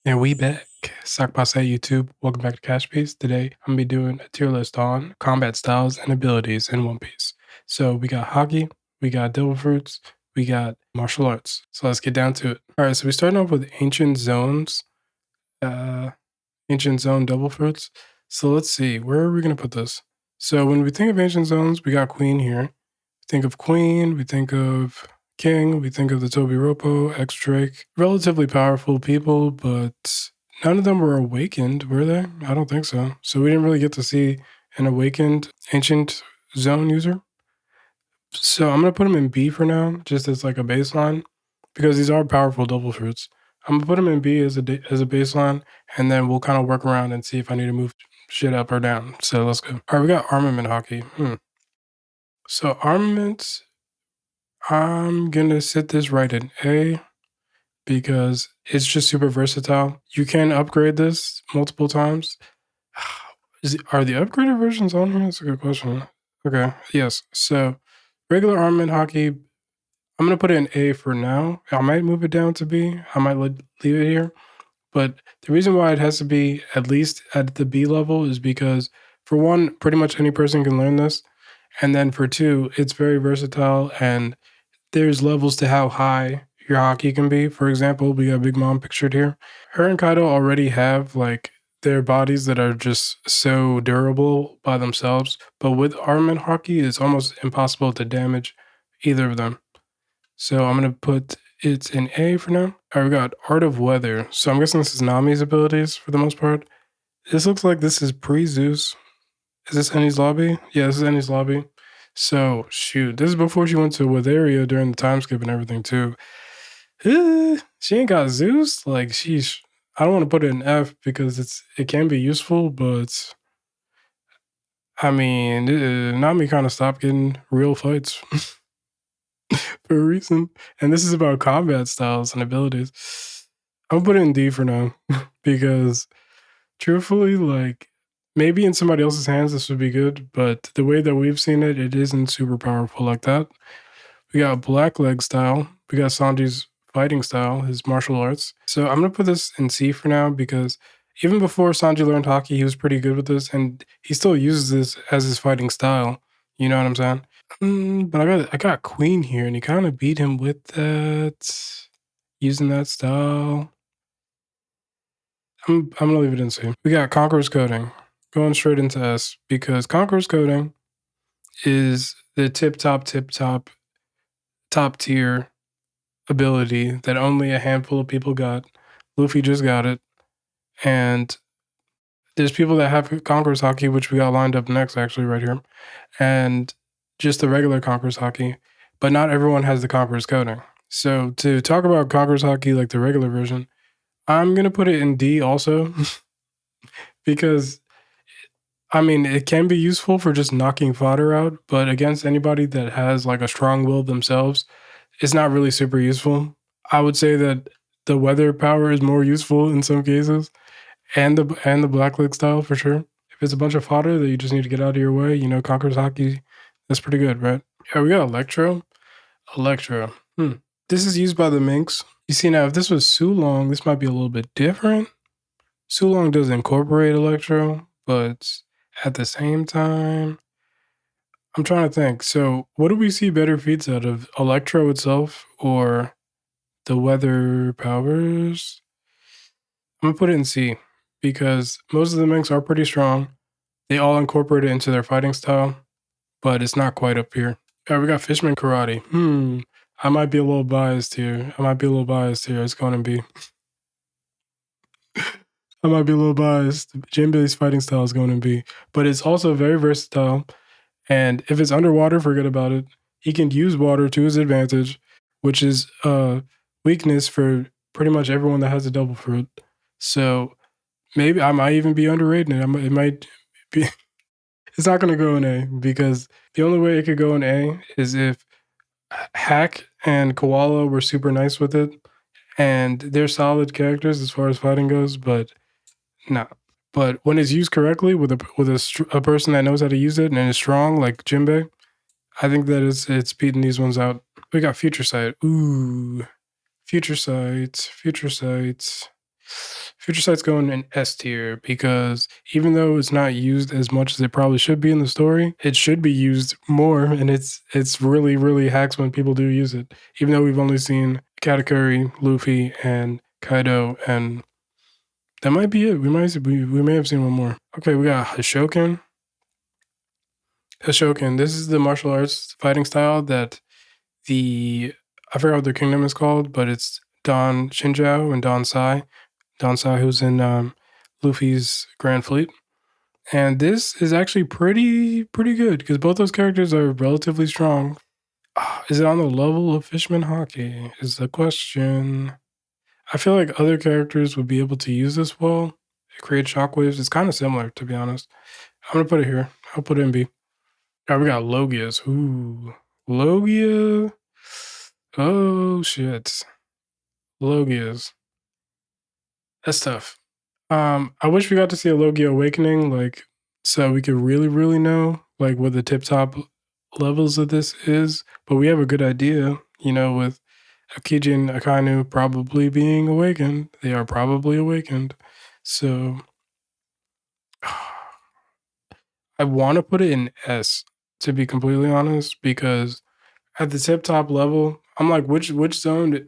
And we back. Sock by Say YouTube. Welcome back to KashPiece. Today I'm gonna be doing a tier list on combat styles and abilities in One Piece. So we got hockey, we got devil fruits, we got martial arts. So let's get down to it. Alright, so we're starting off with ancient zones. Ancient zone devil fruits. So let's see, where are we gonna put this? So when we think of ancient zones, we got queen here. Think of queen, we think of king, we think of the Toby Ropo, X Drake. Relatively powerful people, but none of them were awakened, were they? I don't think so. So we didn't really get to see an awakened ancient zone user. So I'm gonna put them in B for now, just as like a baseline, because these are powerful double fruits. I'm gonna put them in B as a baseline, and then we'll kind of work around and see if I need to move shit up or down. So let's go. All right, we got armament hockey. So armaments, I'm gonna set this right in A because it's just super versatile. You can upgrade this multiple times. Are the upgraded versions on here? That's a good question. Okay, yes. So regular armament hockey, I'm gonna put it in A for now. I might move it down to B. I might leave it here. But the reason why it has to be at least at the B level is because, for one, pretty much any person can learn this. And then for two, it's very versatile and there's levels to how high your hockey can be. For example, we got Big Mom pictured here. Her and Kaido already have like their bodies that are just so durable by themselves. But with armament hockey, it's almost impossible to damage either of them. So I'm going to put it in A for now. All right, we got Art of Weather. So I'm guessing this is Nami's abilities for the most part. This looks like this is pre-Zeus. Is this Ennie's lobby? Yeah, this is Ennie's lobby. So, shoot, this is before she went to Witheria during the time skip and everything, too. She ain't got Zeus? Like, sheesh. I don't want to put it in F because it can be useful, but I mean, Nami kind of stopped getting real fights for a reason. And this is about combat styles and abilities. I'm putting it in D for now because truthfully, like, maybe in somebody else's hands this would be good, but the way that we've seen it, it isn't super powerful like that. We got Blackleg style. We got Sanji's fighting style, his martial arts. So I'm going to put this in C for now because even before Sanji learned hockey, he was pretty good with this, and he still uses this as his fighting style. You know what I'm saying? But I got Queen here, and he kind of beat him with that, using that style. I'm going to leave it in C. We got Conqueror's Coding. Going straight into S because Conqueror's Coding is the top tier ability that only a handful of people got. Luffy just got it. And there's people that have Conqueror's Hockey, which we got lined up next, actually, right here. And just the regular Conqueror's Hockey. But not everyone has the Conqueror's Coding. So to talk about Conqueror's Hockey, like the regular version, I'm going to put it in D also. Because I mean, it can be useful for just knocking fodder out, but against anybody that has like a strong will themselves, it's not really super useful. I would say that the weather power is more useful in some cases, and the Blackleg style for sure. If it's a bunch of fodder that you just need to get out of your way, you know, Conqueror's Hockey, that's pretty good, right? Yeah, we got Electro. Electro. This is used by the Minks. You see now, if this was Sulong, this might be a little bit different. Sulong does incorporate Electro, but at the same time, I'm trying to think. So, what do we see better feats out of? Electro itself or the weather powers? I'm gonna put it in C because most of the Minks are pretty strong. They all incorporate it into their fighting style, but it's not quite up here. All right, we got Fishman Karate. I might be a little biased here. It's going to be. I might be a little biased. Jinbei's fighting style is going to be, but it's also very versatile. And if it's underwater, forget about it. He can use water to his advantage, which is a weakness for pretty much everyone that has a double fruit. So maybe I might even be underrating it. It might be. It's not going to go in A because the only way it could go in A is if Hack and Koala were super nice with it, and they're solid characters as far as fighting goes. But no. But when it's used correctly with a person that knows how to use it and is strong, like Jinbei, I think that it's beating these ones out. We got Future Sight. Ooh. Future Sight. Future Sight's going in S tier because even though it's not used as much as it probably should be in the story, it should be used more, and it's really, really hacks when people do use it. Even though we've only seen Katakuri, Luffy, and Kaido, and that might be it. We may have seen one more. Okay, we got Hashoken. Hashoken. This is the martial arts fighting style that I forgot what their kingdom is called, but it's Don Shinjao and Don Sai. Don Sai, who's in Luffy's Grand Fleet. And this is actually pretty good because both those characters are relatively strong. Is it on the level of Fishman Hockey? Is the question. I feel like other characters would be able to use this well. Create shockwaves. It's kind of similar, to be honest. I'm gonna put it here. I'll put it in B. All right, we got Logias. Ooh, Logia. Oh shit, Logias. That's tough. I wish we got to see a Logia awakening, like so we could really know like what the tip top levels of this is. But we have a good idea, with Akiji and Akainu probably being awakened. They are probably awakened. So I want to put it in S, to be completely honest, because at the tip top level, I'm like, which zone?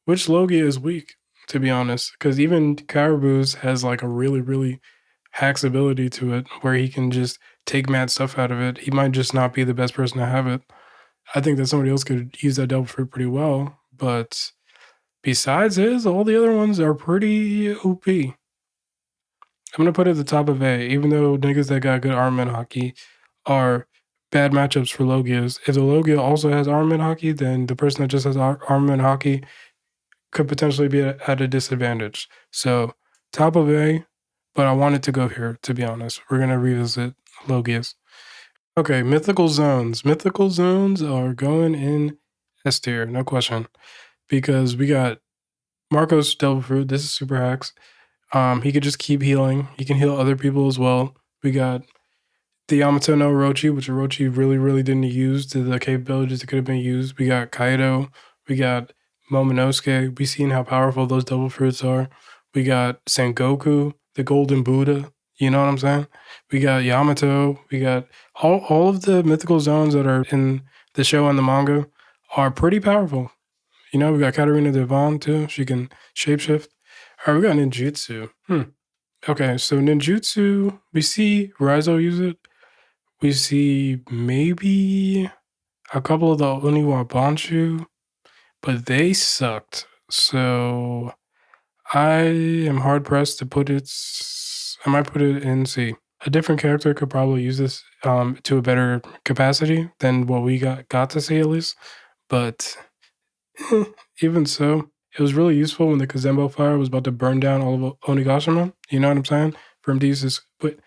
Which Logia is weak? To be honest, because even Caribou's has like a really hacks ability to it, where he can just take mad stuff out of it. He might just not be the best person to have it. I think that somebody else could use that devil fruit pretty well, but besides his, all the other ones are pretty OP. I'm gonna put it at the top of A, even though niggas that got good armament hockey are bad matchups for Logias. If the Logia also has armament hockey, then the person that just has armament hockey could potentially be at a disadvantage. So top of A, but I want it to go here, to be honest. We're gonna revisit Logias. Okay, mythical zones. Mythical zones are going in S tier, no question. Because we got Marco's Devil Fruit. This is super hacks. He could just keep healing. He can heal other people as well. We got the Yamato no Orochi, which Orochi really didn't use to the capabilities that could have been used. We got Kaido. We got Momonosuke. We seen how powerful those devil fruits are. We got Sengoku, the Golden Buddha. You know what I'm saying? We got Yamato. We got all of the mythical zones that are in the show and the manga are pretty powerful. We got Katarina Devon too. She can shapeshift. All right, we got Ninjutsu. Okay, so Ninjutsu, we see Raizo use it. We see maybe a couple of the Oniwa Banshu, but they sucked. So I am hard pressed to put it. I might put it in C. A different character could probably use this to a better capacity than what we got to see at least. But even so, it was really useful when the Kazembo fire was about to burn down all of Onigashima. You know what I'm saying? For him to use this, but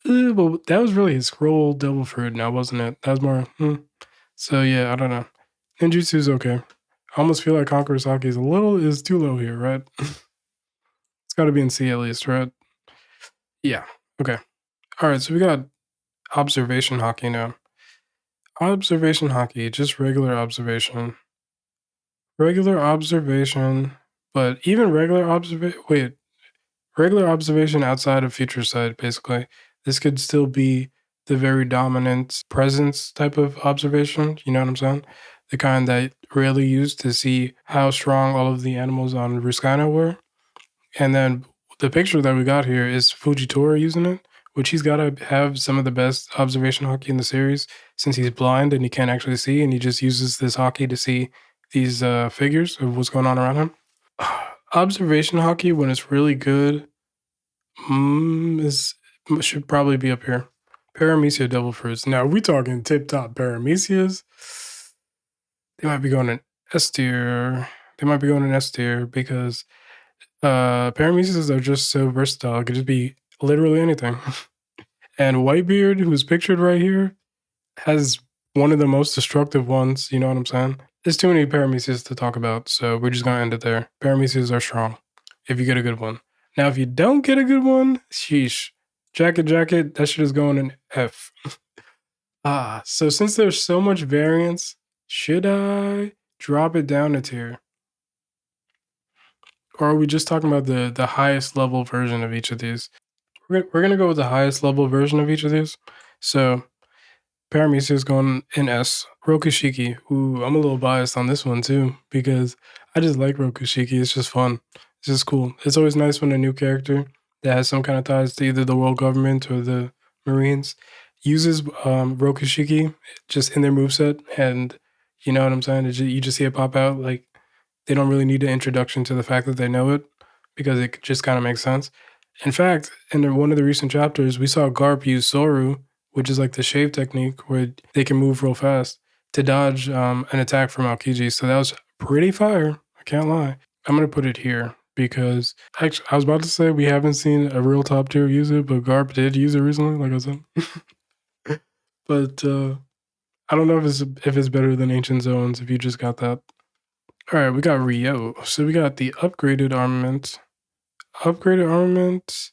that was really his scroll devil fruit now, wasn't it? That was more. So yeah, I don't know. Ninjutsu's okay. I almost feel like Conqueror Sake is too low here, right? It's got to be in C at least, right? Yeah. Okay. All right. So we got observation hockey now. Observation hockey, just regular observation. Regular observation, but even regular observation. Wait, regular observation outside of future sight, basically. This could still be the very dominant presence type of observation. You know what I'm saying? The kind that rarely used to see how strong all of the animals on Ruscano were. And then the picture that we got here is Fujitora using it, which he's got to have some of the best observation hockey in the series since he's blind and he can't actually see, and he just uses this hockey to see these figures of what's going on around him. Observation hockey, when it's really good, should probably be up here. Paramecius devil fruits. Now, we talking tip top Paramecius. They might be going in S tier. Because Paramecius are just so versatile. It could just be literally anything. And Whitebeard, who's pictured right here, has one of the most destructive ones. You know what I'm saying? There's too many Paramecius to talk about, so we're just gonna end it there. Paramecius are strong if you get a good one. Now, if you don't get a good one, sheesh. Jacket, that shit is going in F. So since there's so much variance, should I drop it down a tier? Or are we just talking about the highest level version of each of these? We're gonna go with the highest level version of each of these. So Paramecius going in S. Roku Shiki. Ooh, I'm a little biased on this one too because I just like Roku Shiki. It's just fun. It's just cool. It's always nice when a new character that has some kind of ties to either the world government or the Marines uses Roku Shiki just in their moveset, and you know what I'm saying? You just see it pop out. Like they don't really need an introduction to the fact that they know it because it just kind of makes sense. In fact, in one of the recent chapters, we saw Garp use Soru, which is like the shave technique where they can move real fast to dodge an attack from Aokiji. So that was pretty fire. I can't lie. I'm gonna put it here because actually I was about to say we haven't seen a real top tier use it, but Garp did use it recently, like I said. But I don't know if it's better than Ancient Zones if you just got that. All right, we got Ryo. So we got the upgraded armament. Upgraded armament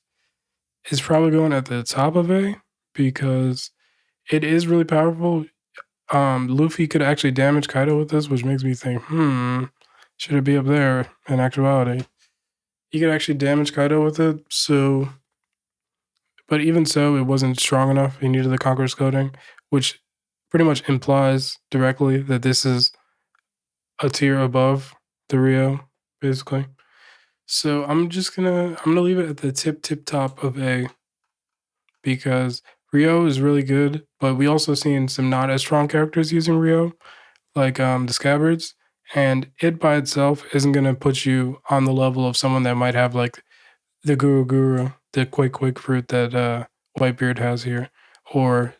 is probably going at the top of A because it is really powerful. Luffy could actually damage Kaido with this, which makes me think, should it be up there in actuality? He could actually damage Kaido with it, so but even so, it wasn't strong enough. He needed the Conqueror's Coding, which pretty much implies directly that this is a tier above the Rio, basically. So I'm gonna leave it at the tip top of A because Rio is really good, but we also seen some not as strong characters using Rio, like the Scabbards, and it by itself isn't gonna put you on the level of someone that might have like the Guru, the Quake fruit that Whitebeard has here, or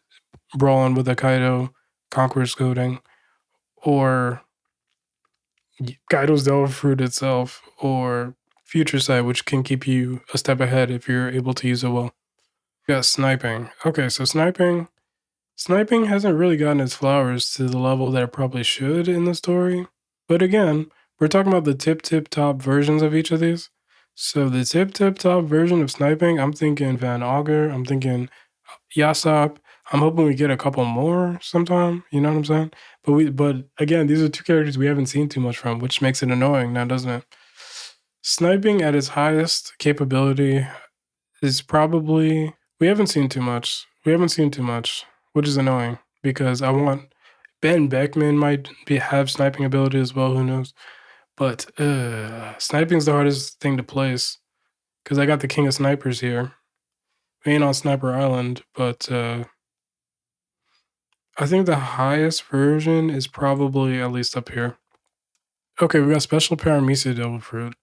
Brawling with a Kaido, Conqueror's Coding, or Kaido's Delta Fruit itself, or Future Sight, which can keep you a step ahead if you're able to use it well. We got Sniping. Okay, so Sniping hasn't really gotten its flowers to the level that it probably should in the story. But again, we're talking about the tip top versions of each of these. So the tip top version of Sniping, I'm thinking Van Augur, I'm thinking Yasop. I'm hoping we get a couple more sometime. You know what I'm saying? But again, these are two characters we haven't seen too much from, which makes it annoying now, doesn't it? Sniping at its highest capability is probably we haven't seen too much. We haven't seen too much, which is annoying because I want Ben Beckman might have sniping ability as well. Who knows? But sniping's the hardest thing to place because I got the King of Snipers here. We ain't on Sniper Island, but I think the highest version is probably at least up here. Okay, we got Special Paramecius Devil Fruit.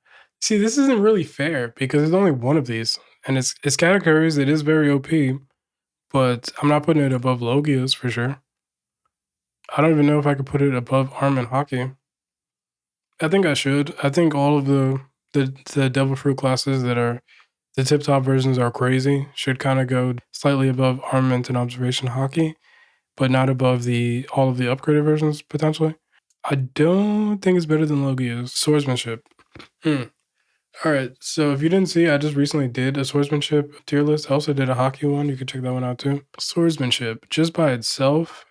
See, this isn't really fair because there's only one of these, and it's categories. It is very OP, but I'm not putting it above Logia's for sure. I don't even know if I could put it above Arm and Hockey. I think I should. I think all of the Devil Fruit classes that are the tip top versions are crazy. Should kind of go slightly above Armament and Observation Hockey, but not above all of the upgraded versions potentially. I don't think it's better than Logia's Swordsmanship. All right, so if you didn't see, I just recently did a Swordsmanship tier list. I also did a Hockey one. You can check that one out too. Swordsmanship, just by itself,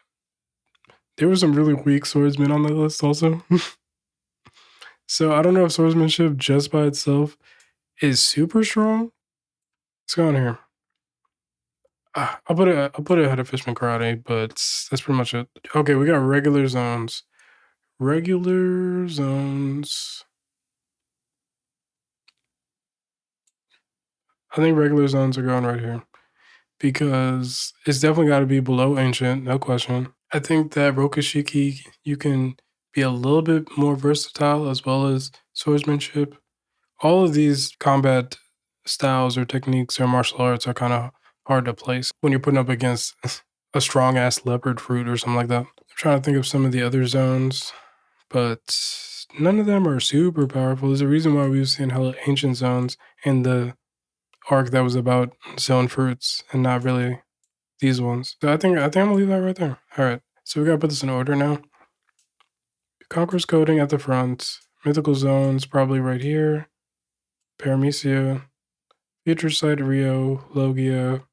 there were some really weak swordsmen on the list also. So I don't know if Swordsmanship just by itself is super strong. Let's go on here. I'll put it ahead of Fishman Karate, but that's pretty much it. Okay, we got regular zones. Regular zones. I think regular zones are going right here because it's definitely got to be below ancient, no question. I think that Roku Shiki, you can be a little bit more versatile as well as swordsmanship. All of these combat styles or techniques or martial arts are kind of hard to place when you're putting up against a strong ass leopard fruit or something like that. I'm trying to think of some of the other zones, but none of them are super powerful. There's a reason why we've seen hella ancient zones in the arc that was about zone fruits and not really these ones. So I think I'm gonna leave that right there. All right. So we gotta put this in order now. Conqueror's Coding at the front. Mythical zones probably right here. Paramecius. Future Sight Rio. Logia.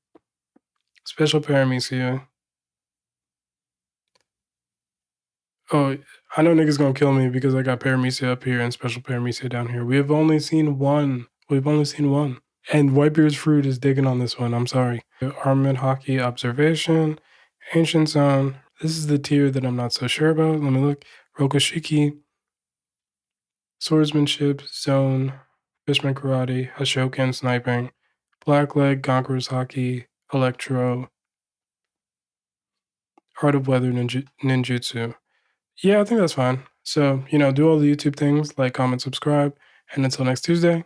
Special Paramecius. Oh, I know niggas gonna kill me because I got Paramecius up here and Special Paramecius down here. We have only seen one. We've only seen one. And Whitebeard's Fruit is digging on this one. I'm sorry. Armament Hockey Observation, Ancient Zone. This is the tier that I'm not so sure about. Let me look. Roku Shiki, Swordsmanship, Zone, Fishman Karate, Hashokan Sniping, Blackleg, Conqueror's Hockey, Electro, Art of Weather Ninjutsu. Yeah, I think that's fine. So, do all the YouTube things, like, comment, subscribe, and until next Tuesday,